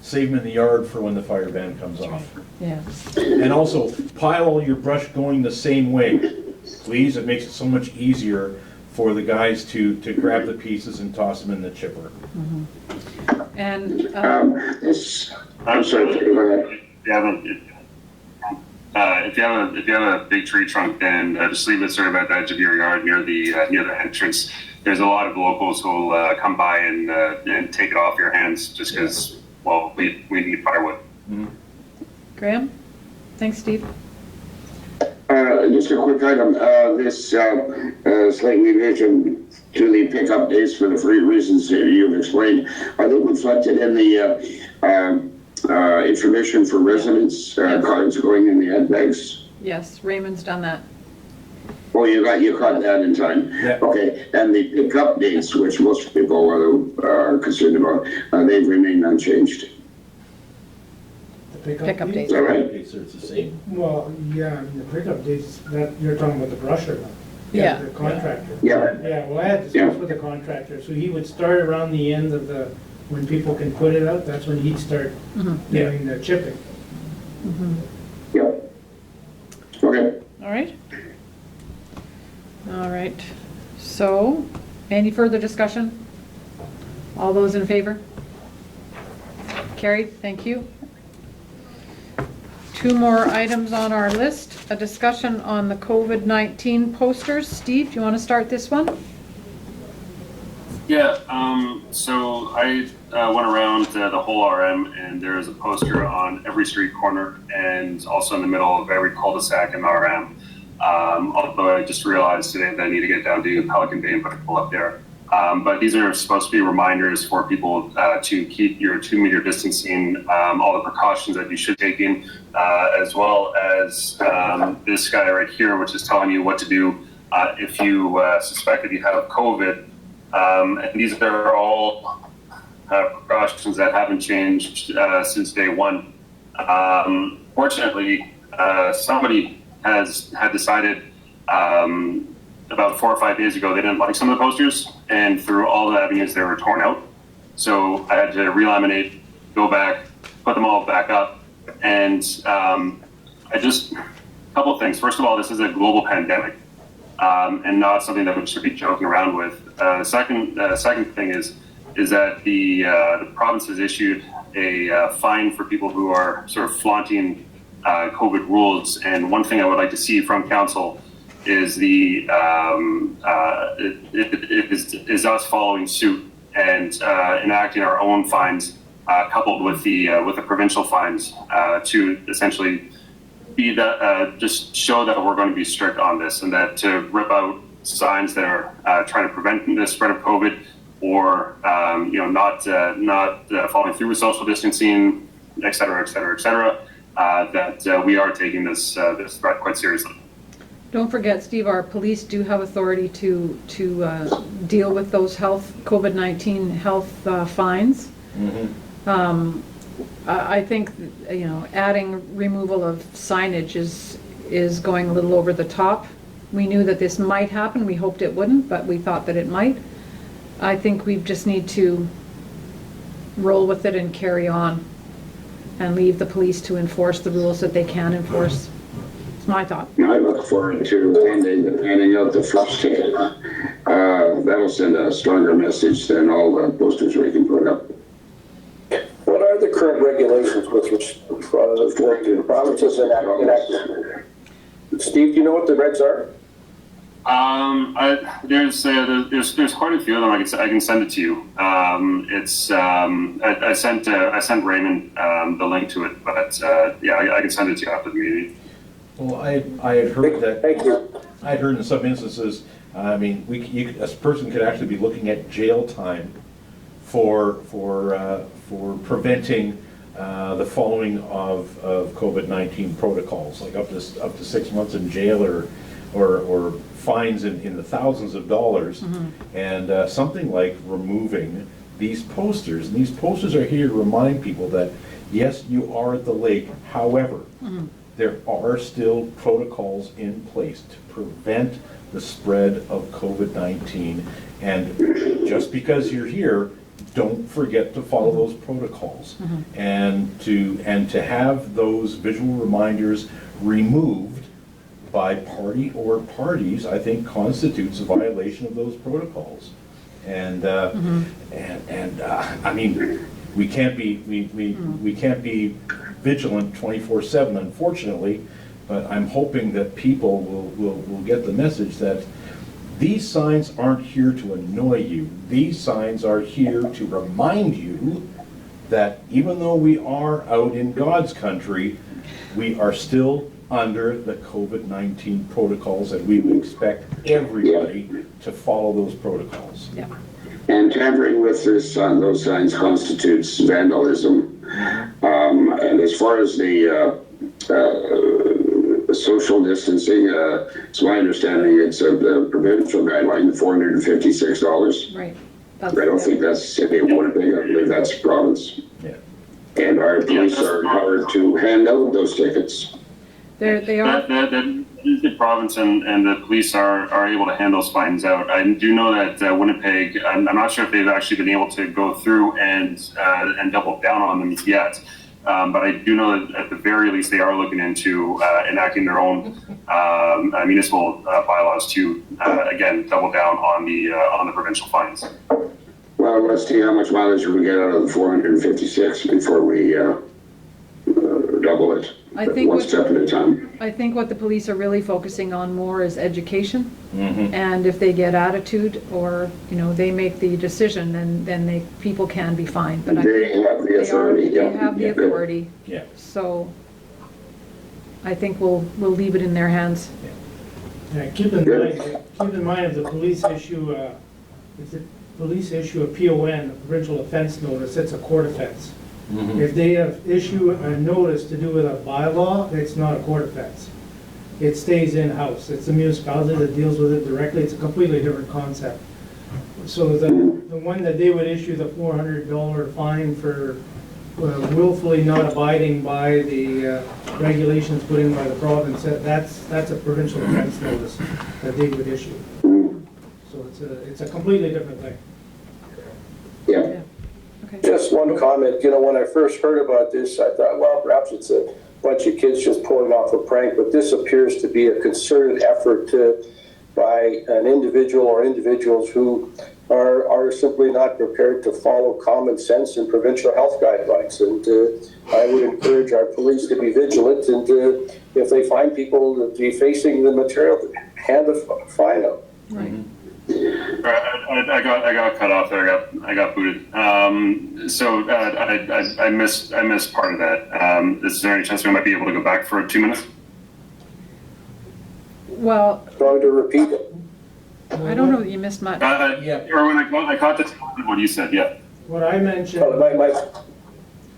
save them in the yard for when the fire ban comes off. yeah. And also, pile all your brush going the same way, please. It makes it so much easier for the guys to grab the pieces and toss them in the chipper. And, I'm sorry, go ahead. If you have a big tree trunk, then just leave it sort of at the edge of your yard near the entrance. There's a lot of locals who'll come by and take it off your hands just because, well, we need firewood. Graham? Thanks, Steve. Just a quick item, this slight revision to the pickup dates for the three reasons that you've explained, are they reflected in the information for residents, cards going in the ad bags? Yes, Raymond's done that. Oh, you caught that in time? Yeah. Okay, and the pickup dates, which most people are concerned about, they've remained unchanged. The pickup Pickup dates? Is that right? Okay, so it's the same. Well, yeah, I mean, the pickup dates, that, you're talking about the brusher now. Yeah. The contractor. Yeah. Yeah, well, I had discussed with the contractor, so he would start around the end of when people can put it out, that's when he'd start doing the chipping. Yeah. Okay. All right. All right. So, any further discussion? All those in favor? Carried, thank you. Two more items on our list, a discussion on the COVID-19 posters. Steve, do you want to start this one? Yeah, so I went around the whole RM, and there is a poster on every street corner and also in the middle of every cul-de-sac in the RM. Although I just realized today that I need to get down to Pelican Bay and put a pull up there. But these are supposed to be reminders for people to keep your 2-meter distancing, all the precautions that you should take in, as well as this guy right here, which is telling you what to do if you suspect that you have COVID. And these are all precautions that haven't changed since day one. Fortunately, somebody had decided about 4 or 5 days ago they didn't like some of the posters, and through all the avenues they were torn out. So I had to relaminate, go back, put them all back up, and a couple of things. First of all, this is a global pandemic. And not something that we should be joking around with. Second thing is that the province has issued a fine for people who are sort of flaunting COVID rules. And one thing I would like to see from council is is us following suit and enacting our own fines, coupled with the provincial fines, to essentially be that just show that we're going to be strict on this, and that to rip out signs that are trying to prevent the spread of COVID, or not following through with social distancing, et cetera, et cetera, et cetera, that we are taking this threat quite seriously. Don't forget, Steve, our police do have authority to deal with those COVID-19 health fines. Mm-hmm. I think, adding removal of signage is going a little over the top. We knew that this might happen. We hoped it wouldn't, but we thought that it might. I think we just need to roll with it and carry on and leave the police to enforce the rules that they can enforce. It's my thought. I look forward to handing out the first ticket. That'll send a stronger message than all the posters we can put up. What are the current regulations with respect to the provinces enacted? Steve, do you know what the regs are? There's quite a few of them. I can send it to you. I sent Raymond the link to it, but I can send it to you after the meeting. Well, I had heard that. Thank you. I had heard in some instances, a person could actually be looking at jail time for preventing the following of COVID-19 protocols, like up to 6 months in jail or fines in the thousands of dollars. Mm-hmm. And something like removing these posters. And these posters are here to remind people that, yes, you are at the lake, however, mm-hmm. there are still protocols in place to prevent the spread of COVID-19. And just because you're here, don't forget to follow those protocols. Mm-hmm. and to have those visual reminders removed by party or parties, I think constitutes a violation of those protocols. And I mean, we can't be vigilant 24/7, unfortunately. But I'm hoping that people will get the message that these signs aren't here to annoy you. These signs are here to remind you that even though we are out in God's country, we are still under the COVID-19 protocols, and we would expect everybody to follow those protocols. Yeah. And tampering with those signs constitutes vandalism. And as far as the social distancing, it's my understanding it's a provincial guideline, $456. Right. I don't think that's city of Winnipeg. I believe that's province. Yeah. And our police are empowered to hand out those tickets. They are. The province and the police are able to hand those fines out. I do know that Winnipeg, I'm not sure if they've actually been able to go through and double down on them yet. But I do know that at the very least they are looking into enacting their own municipal bylaws to again double down on the provincial fines. Well, let's see how much mileage we get out of the 456 before we double it. I think one what- step at a time. I think what the police are really focusing on more is education. Mhm. And if they get attitude or, they make the decision, then people can be fined. But I They think have the authority. they yeah. have the Yeah. authority. Yeah. So I think we'll leave it in their hands. Yeah, keep in mind if the police issue, a PON, a provincial offense notice, it's a court offense. Mhm. If they have issue a notice to do with a bylaw, it's not a court offense. It stays in-house. It's the municipality that deals with it directly. It's a completely different concept. So the one that they would issue the $400 fine for willfully not abiding by the regulations put in by the province, that's a provincial offense notice that they would issue. So it's a completely different thing. Yeah. Okay. Just one comment, when I first heard about this, I thought, well, perhaps it's a bunch of kids just pulling off a prank, but this appears to be a concerted effort by an individual or individuals who are simply not prepared to follow common sense and provincial health guidelines. And I would encourage our police to be vigilant, and if they find people defacing the material, hand the fine out. Right. I got cut off there. I got booted. So I missed part of that. Is there any chance we might be able to go back for 2 minutes? Well, Going to repeat it. I don't know that you missed much. Yeah. Erwin, I caught this. What you said, yeah. What I mentioned.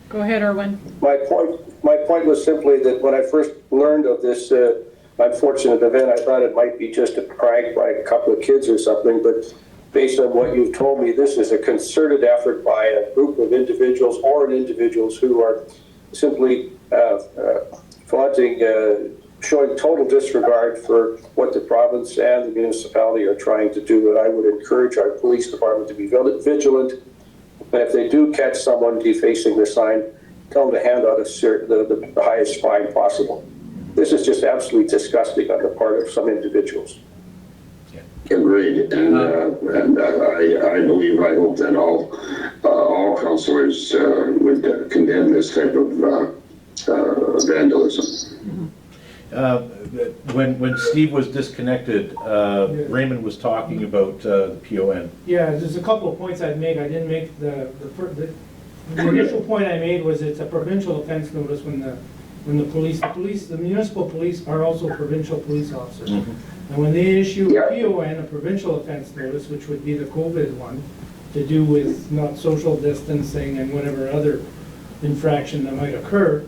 Go ahead, Erwin. My point was simply that when I first learned of this unfortunate event, I thought it might be just a prank by a couple of kids or something, but based on what you've told me, this is a concerted effort by a group of individuals or individuals who are simply showing total disregard for what the province and the municipality are trying to do. And I would encourage our police department to be vigilant. And if they do catch someone defacing the sign, tell them to hand out the highest fine possible. This is just absolutely disgusting on the part of some individuals. Agreed, and I hope that all councillors would condemn this type of vandalism. When Steve was disconnected, Raymond was talking about the PON. Yeah, there's a couple of points I'd make. I didn't make the initial point I made was it's a provincial offense notice when the municipal police are also provincial police officers. And when they issue a PON, a provincial offense notice, which would be the COVID one, to do with not social distancing and whatever other infraction that might occur,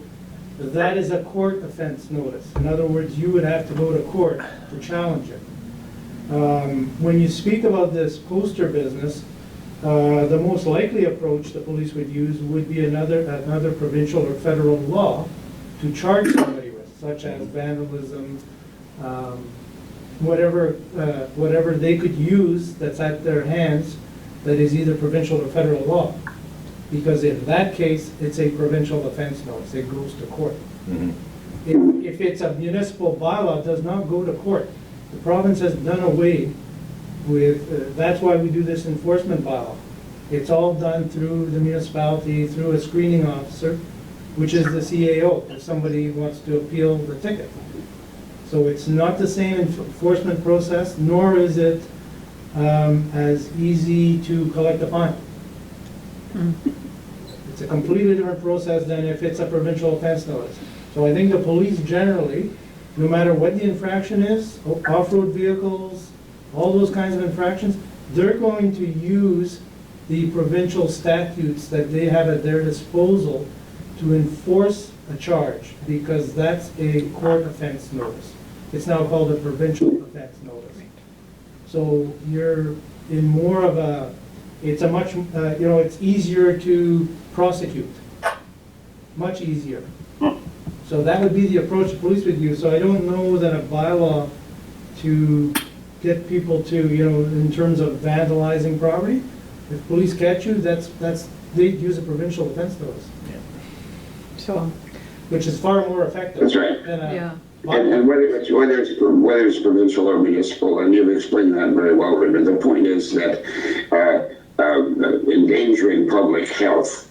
that is a court offense notice. In other words, you would have to go to court to challenge it. When you speak about this poster business, the most likely approach the police would use would be another provincial or federal law to charge somebody with, such as vandalism, whatever they could use that's at their hands that is either provincial or federal law. Because in that case, it's a provincial offense notice, it goes to court. If it's a municipal bylaw, it does not go to court. The province has done away with, that's why we do this enforcement bylaw. It's all done through the municipality, through a screening officer, which is the CAO, if somebody wants to appeal the ticket. So it's not the same enforcement process, nor is it as easy to collect a fine. It's a completely different process than if it's a provincial offense notice. So I think the police generally, no matter what the infraction is, off-road vehicles, all those kinds of infractions, they're going to use the provincial statutes that they have at their disposal to enforce a charge, because that's a court offense notice. It's now called a provincial offense notice. So you're in more of a, it's a much, it's easier to prosecute, much easier. So that would be the approach the police would use. So I don't know that a bylaw to get people to, in terms of vandalizing property, if police catch you, they'd use a provincial offense notice. So, Which is far more effective. That's right. Than a yeah. bylaw. And whether it's provincial or municipal, and you've explained that very well, Raymond. The point is that endangering public health,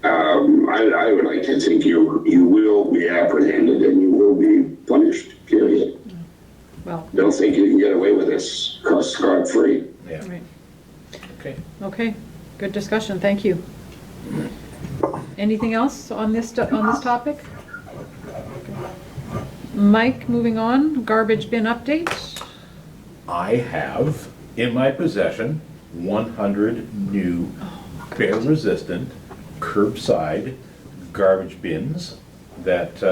I would like to think you will be apprehended and you will be punished, period. Well, Don't think you can get away with this scot-free. Yeah, right. okay. Okay, good discussion, thank you. Anything else on this topic? Mike, moving on, garbage bin update. I have in my possession 100 new bear-resistant curbside garbage bins that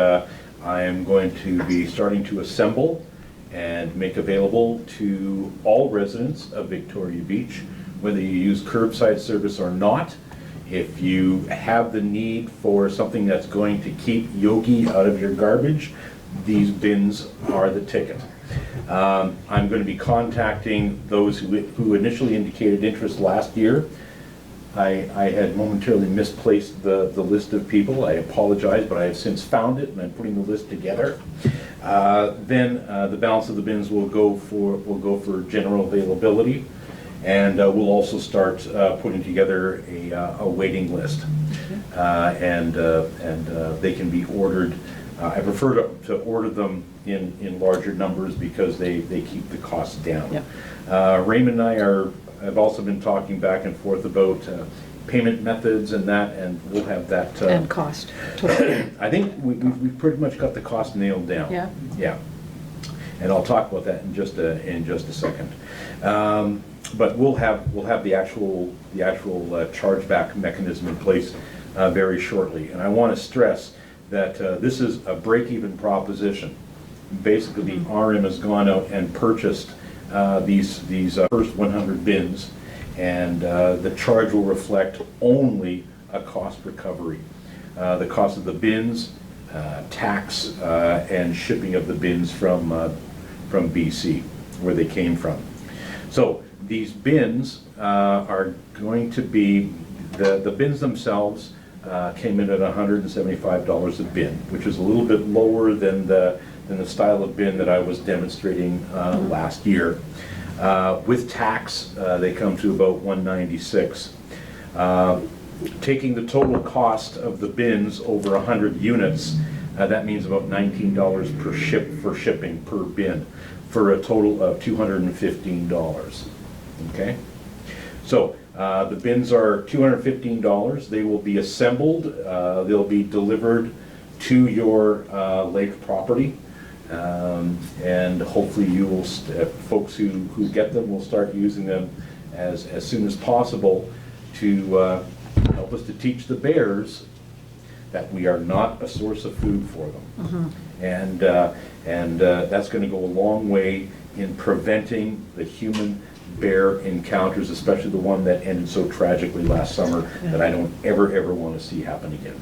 I am going to be starting to assemble and make available to all residents of Victoria Beach, whether you use curbside service or not. If you have the need for something that's going to keep Yogi out of your garbage, these bins are the ticket. I'm going to be contacting those who initially indicated interest last year. I had momentarily misplaced the list of people. I apologize, but I have since found it and I'm putting the list together. Then the balance of the bins will go for general availability, and we'll also start putting together a waiting list, and they can be ordered. I prefer to order them in larger numbers because they keep the costs down. Yep. Raymond and I have also been talking back and forth about payment methods and that, and we'll have that. And cost, totally. I think we've pretty much got the cost nailed down. Yeah. Yeah. And I'll talk about that in just a second. But we'll have the actual chargeback mechanism in place very shortly. And I want to stress that this is a break-even proposition. Basically, the RM has gone out and purchased these first 100 bins, and the charge will reflect only a cost recovery. The cost of the bins, tax, and shipping of the bins from BC, where they came from. So these bins are going to be, the bins themselves came in at $175 a bin, which is a little bit lower than the style of bin that I was demonstrating last year. With tax, they come to about $196. Taking the total cost of the bins over 100 units, that means about $19 for shipping per bin, for a total of $215. Okay, so the bins are $215. They will be assembled. They'll be delivered to your lake property. And hopefully you will, folks who get them will start using them as soon as possible to help us to teach the bears that we are not a source of food for them. And that's going to go a long way in preventing the human-bear encounters, especially the one that ended so tragically last summer, that I don't ever want to see happen again.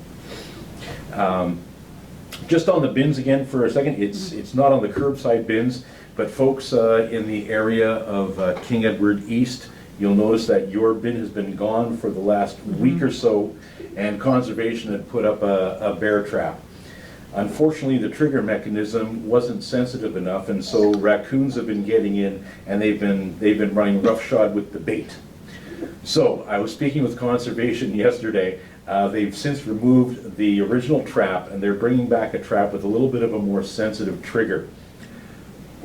Just on the bins again for a second, it's not on the curbside bins, but folks in the area of King Edward East, you'll notice that your bin has been gone for the last week or so, and Conservation had put up a bear trap. Unfortunately, the trigger mechanism wasn't sensitive enough, and so raccoons have been getting in, and they've been running roughshod with the bait. So I was speaking with Conservation yesterday. They've since removed the original trap, and they're bringing back a trap with a little bit of a more sensitive trigger.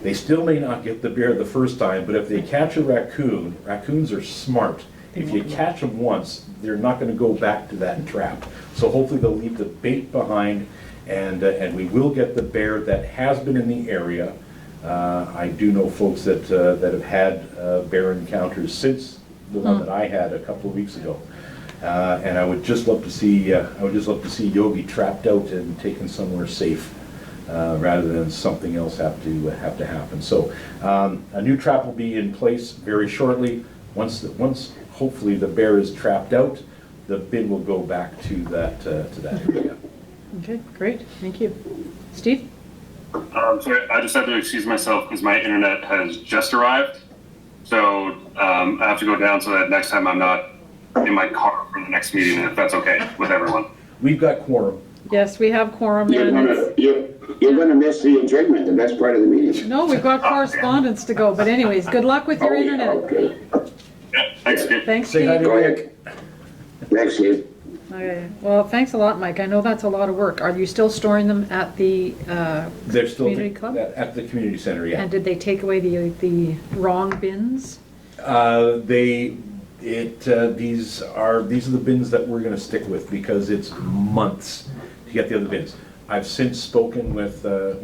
They still may not get the bear the first time, but if they catch a raccoon, raccoons are smart. If you catch them once, they're not going to go back to that trap. So hopefully they'll leave the bait behind, and we will get the bear that has been in the area. I do know folks that have had bear encounters since the one that I had a couple of weeks ago. And I would just love to see Yogi trapped out and taken somewhere safe, rather than something else have to happen. So a new trap will be in place very shortly. Once hopefully the bear is trapped out, the bin will go back to that area. Okay, great, thank you. Steve? So I just had to excuse myself because my internet has just arrived. So I have to go down so that next time I'm not in my car for the next meeting, if that's okay with everyone. We've got quorum. Yes, we have quorum. You're gonna miss the enjoyment, the best part of the meeting. No, we've got correspondence to go, but anyways, good luck with your internet. Okay. Yeah, thanks, Steve. Thanks, Say hi Steve. to Go ahead. Thanks, Steve. Okay, well, thanks a lot, Mike. I know that's a lot of work. Are you still storing them at the They're still community club? at the community center, yeah. And did they take away the wrong bins? These are the bins that we're gonna stick with because it's months to get the other bins. I've since spoken with the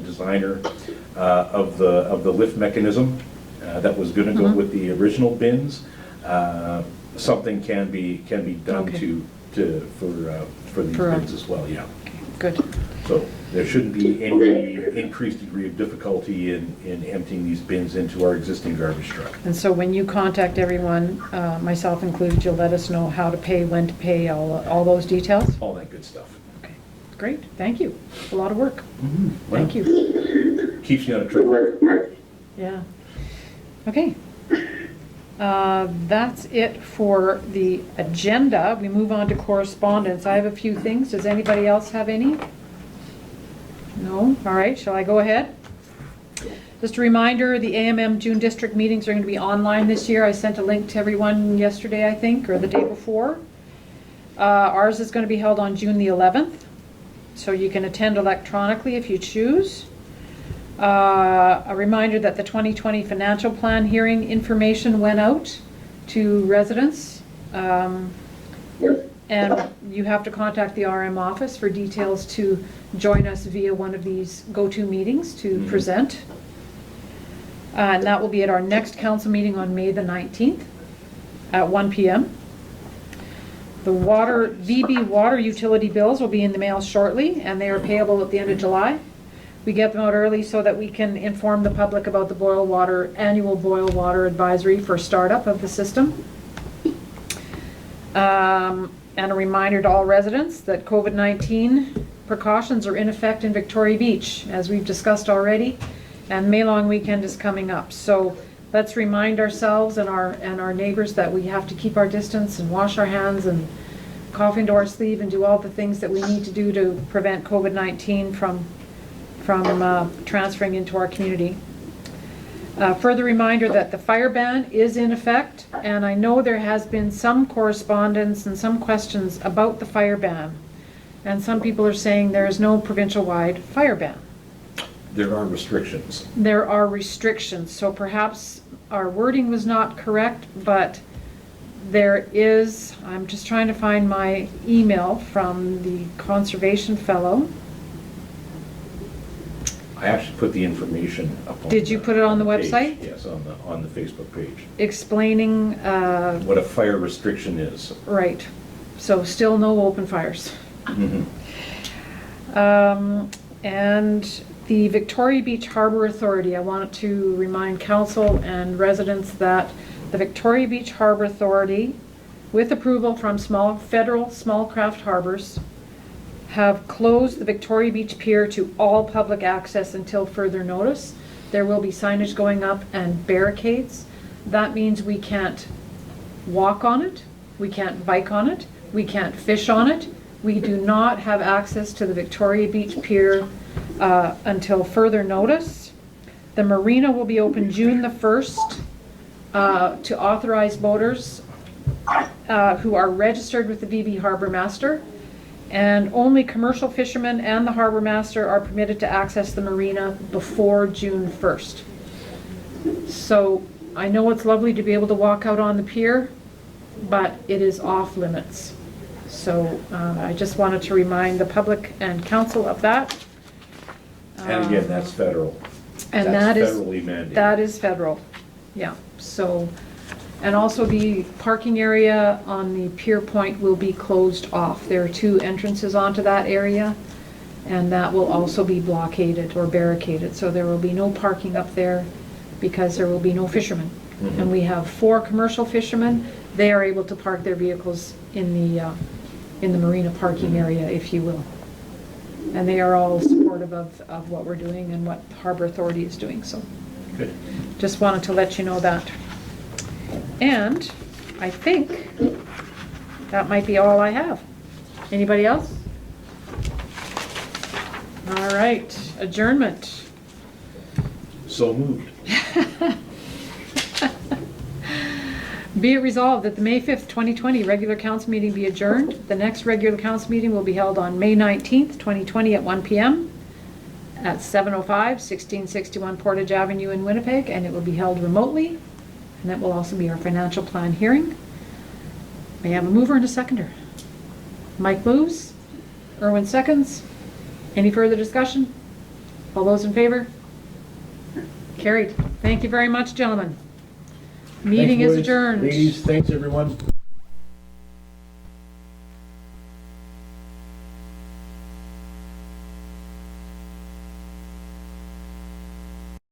designer of the lift mechanism that was gonna go with the original bins. Something can be done Okay. for these bins as well, yeah. Good. So there shouldn't be any increased degree of difficulty in emptying these bins into our existing garbage truck. And so when you contact everyone, myself included, you'll let us know how to pay, when to pay, all those details? All that good stuff. Okay, great, thank you. A lot of work. Well, Thank you. Keeps you on a Good track. work, Mike. Yeah. Okay. That's it for the agenda. We move on to correspondence. I have a few things. Does anybody else have any? No? All right, shall I go ahead? Just a reminder, the AMM June district meetings are going to be online this year. I sent a link to everyone yesterday, I think, or the day before. Ours is going to be held on June the 11th, so you can attend electronically if you choose. A reminder that the 2020 financial plan hearing information went out to residents. And you have to contact the RM office for details to join us via one of these go-to meetings to present. And that will be at our next council meeting on May the 19th at 1 p.m. The VB water utility bills will be in the mail shortly, and they are payable at the end of July. We get them out early so that we can inform the public about the annual boil water advisory for startup of the system. And a reminder to all residents that COVID-19 precautions are in effect in Victoria Beach, as we've discussed already, and May Long weekend is coming up. So let's remind ourselves and our neighbors that we have to keep our distance and wash our hands and cough into our sleeve and do all the things that we need to do to prevent COVID-19 from transferring into our community. Further reminder that the fire ban is in effect, and I know there has been some correspondence and some questions about the fire ban, and some people are saying there is no provincial-wide fire ban. There are restrictions. There are restrictions, so perhaps our wording was not correct, but there is, I'm just trying to find my email from the conservation fellow. I actually put the information up on. Did you put it on the page. website? Yes, on the Facebook page. Explaining, What a fire restriction is. right, so still no open fires. Mhm. And the Victoria Beach Harbor Authority, I wanted to remind council and residents that the Victoria Beach Harbor Authority, with approval from federal small craft harbors, have closed the Victoria Beach Pier to all public access until further notice. There will be signage going up and barricades. That means we can't walk on it, we can't bike on it, we can't fish on it. We do not have access to the Victoria Beach Pier until further notice. The marina will be open June the 1st to authorized boaters who are registered with the VB Harbor Master. And only commercial fishermen and the harbor master are permitted to access the marina before June 1st. So I know it's lovely to be able to walk out on the pier, but it is off limits. So I just wanted to remind the public and council of that. And again, that's federal. And That's that is federally mandated. That is federal, yeah. So, and also the parking area on the pier point will be closed off. There are 2 entrances onto that area, and that will also be blockaded or barricaded. So there will be no parking up there because there will be no fishermen. Mhm. And we have 4 commercial fishermen. They are able to park their vehicles in the marina parking area, if you will. And they are all supportive of what we're doing and what the Harbor Authority is doing, so. Good. Just wanted to let you know that. And I think that might be all I have. Anybody else? All right, adjournment. So moved. Be it resolved that the May 5th, 2020 regular council meeting be adjourned. The next regular council meeting will be held on May 19th, 2020 at 1 p.m. at 705 1661 Portage Avenue in Winnipeg, and it will be held remotely. And that will also be our financial plan hearing. May I have a mover and a seconder? Mike moves, Erwin seconds. Any further discussion? All those in favor? Carried. Thank you very much, gentlemen. Meeting Thanks, is boys. adjourned. Ladies, thanks everyone.